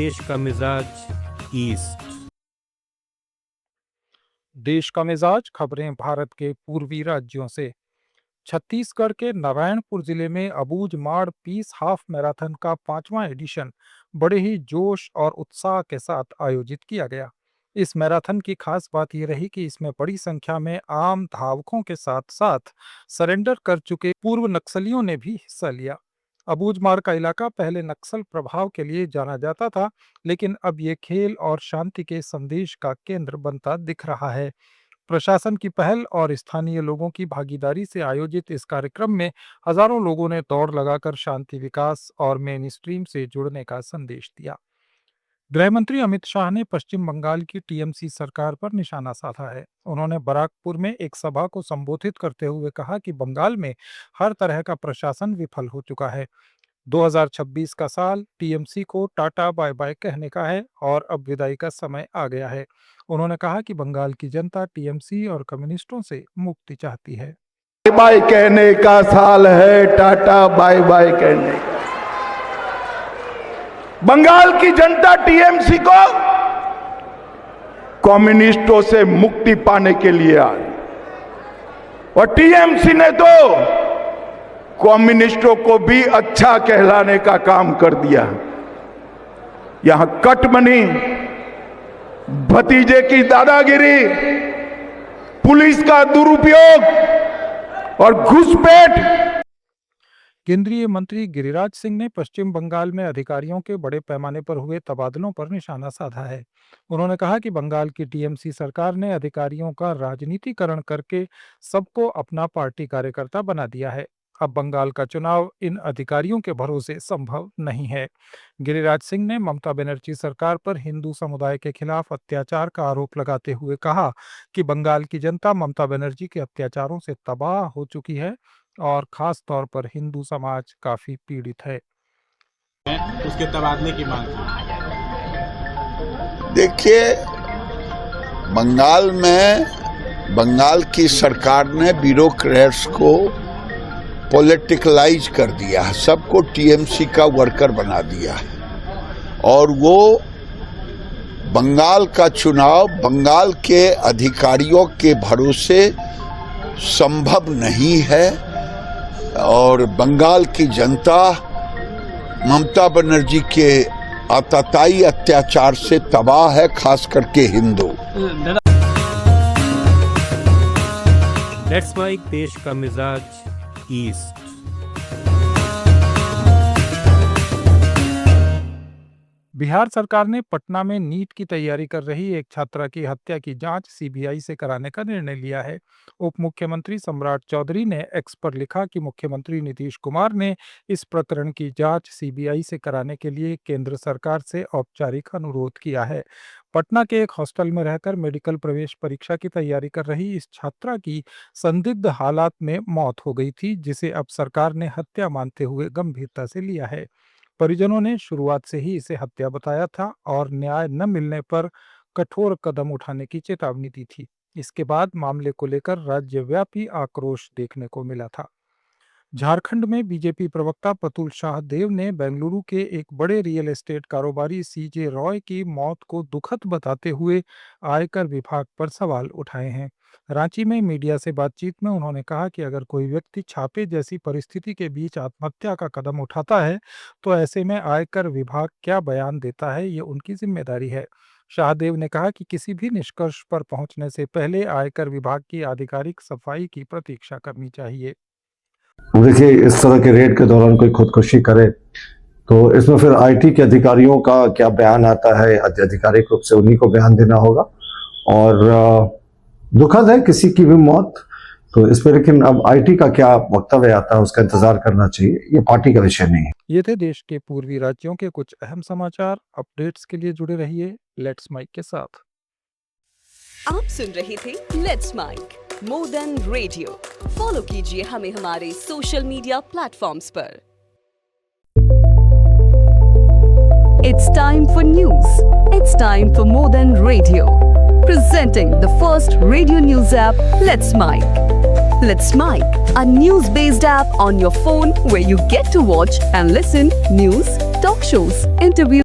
देश का मिजाज ईस्ट। देश का मिजाज खबरें भारत के पूर्वी राज्यों से। छत्तीसगढ़ के नारायणपुर जिले में अबूझ माड़ पीस हाफ मैराथन का 5वां एडिशन बड़े ही जोश और उत्साह के साथ आयोजित किया गया। इस मैराथन की खास बात यह रही कि इसमें बड़ी संख्या में आम धावकों के साथ साथ सरेंडर कर चुके पूर्व नक्सलियों ने भी हिस्सा लिया। अबूझ माड़ का इलाका पहले नक्सल प्रभाव के लिए जाना जाता था, लेकिन अब ये खेल और शांति के संदेश का केंद्र बनता दिख रहा है। प्रशासन की पहल और स्थानीय लोगों की भागीदारी से आयोजित इस कार्यक्रम में हजारों लोगों ने दौड़ लगाकर शांति, विकास और मेन स्ट्रीम से जुड़ने का संदेश दिया। गृह मंत्री अमित शाह ने पश्चिम बंगाल की टीएमसी सरकार पर निशाना साधा है। उन्होंने बराकपुर में एक सभा को संबोधित करते हुए कहा कि बंगाल में हर तरह का प्रशासन विफल हो चुका है। 2026 का साल टीएमसी को टाटा बाय बाय कहने का है और अब विदाई का समय आ गया है। उन्होंने कहा कि बंगाल की जनता टीएमसी और कम्युनिस्टों से मुक्ति चाहती है। बाय बाय कहने का साल है, टाटा बाय बाय कहने का। बंगाल की जनता टीएमसी को कम्युनिस्टों से मुक्ति पाने के लिए आई और टीएमसी ने तो कम्युनिस्टों को भी अच्छा कहलाने का काम कर दिया। यहां कटमनी, भतीजे की दादागिरी, पुलिस का दुरुपयोग और घुसपैठ। केंद्रीय मंत्री गिरिराज सिंह ने पश्चिम बंगाल में अधिकारियों के बड़े पैमाने पर हुए तबादलों पर निशाना साधा है। उन्होंने कहा कि बंगाल की टीएमसी सरकार ने अधिकारियों का राजनीतिकरण करके सबको अपना पार्टी कार्यकर्ता बना दिया है। अब बंगाल का चुनाव इन अधिकारियों के भरोसे संभव नहीं है। गिरिराज सिंह ने ममता बनर्जी सरकार पर हिंदू समुदाय के खिलाफ अत्याचार का आरोप लगाते हुए कहा कि बंगाल की जनता ममता बनर्जी के अत्याचारों से तबाह हो चुकी है और खास तौर पर हिंदू समाज काफी पीड़ित है। उसके तबादले की मांग की। देखिए, बंगाल में बंगाल की सरकार ने ब्यूरोक्रेट्स को पॉलिटिकलाइज कर दिया है, सबको टीएमसी का वर्कर बना दिया है और वो बंगाल का चुनाव बंगाल के अधिकारियों के भरोसे संभव नहीं है और बंगाल की जनता ममता बनर्जी के आतताई अत्याचार से तबाह है, खास करके हिंदू। लेट्स माइक देश का मिजाज ईस्ट। बिहार सरकार ने पटना में नीट की तैयारी कर रही एक छात्रा की हत्या की जांच सीबीआई से कराने का निर्णय लिया है। उप मुख्यमंत्री सम्राट चौधरी ने एक्स पर लिखा कि मुख्यमंत्री नीतीश कुमार ने इस प्रकरण की जांच सीबीआई से कराने के लिए केंद्र सरकार से औपचारिक अनुरोध किया है। पटना के एक हॉस्टल में रहकर मेडिकल प्रवेश परीक्षा की तैयारी कर रही इस छात्रा की संदिग्ध हालात में मौत हो गई थी, जिसे अब सरकार ने हत्या मानते हुए गंभीरता से लिया है। परिजनों ने शुरुआत से ही इसे हत्या बताया था और न्याय न मिलने पर कठोर कदम उठाने की चेतावनी दी थी। इसके बाद मामले को लेकर राज्यव्यापी आक्रोश देखने को मिला था। झारखंड में बीजेपी प्रवक्ता प्रतुल शाहदेव ने बेंगलुरु के एक बड़े रियल एस्टेट कारोबारी सीजे रॉय की मौत को दुखद बताते हुए आयकर विभाग पर सवाल उठाए हैं। रांची में मीडिया से बातचीत में उन्होंने कहा कि अगर कोई व्यक्ति छापे जैसी परिस्थिति के बीच आत्महत्या का कदम उठाता है तो ऐसे में आयकर विभाग क्या बयान देता है, ये उनकी जिम्मेदारी है। शाहदेव ने कहा कि किसी भी निष्कर्ष पर पहुंचने से पहले आयकर विभाग की आधिकारिक सफाई की प्रतीक्षा करनी चाहिए। देखिए, इस तरह के रेड के दौरान कोई खुदकुशी करे तो इसमें फिर आईटी के अधिकारियों का क्या बयान आता है, आधिकारिक रूप से उन्हीं को बयान देना होगा और दुखद है किसी की भी मौत तो इस पर, लेकिन अब आईटी का क्या वक्तव्य आता है उसका इंतजार करना चाहिए, ये पार्टी का विषय नहीं है। ये थे देश के पूर्वी राज्यों के कुछ अहम समाचार। अपडेट्स के लिए जुड़े रहिए लेट्स माइक के साथ। आप सुन रहे थे let's mike more than radio. Follow कीजिए हमें हमारे सोशल मीडिया प्लेटफॉर्म्स पर। It's time for news. It's time for more than radio. Presenting the first radio news app, Let's Mic. Let's Mic, a news-based app on your phone where you get to watch and listen news, talk shows, interviews.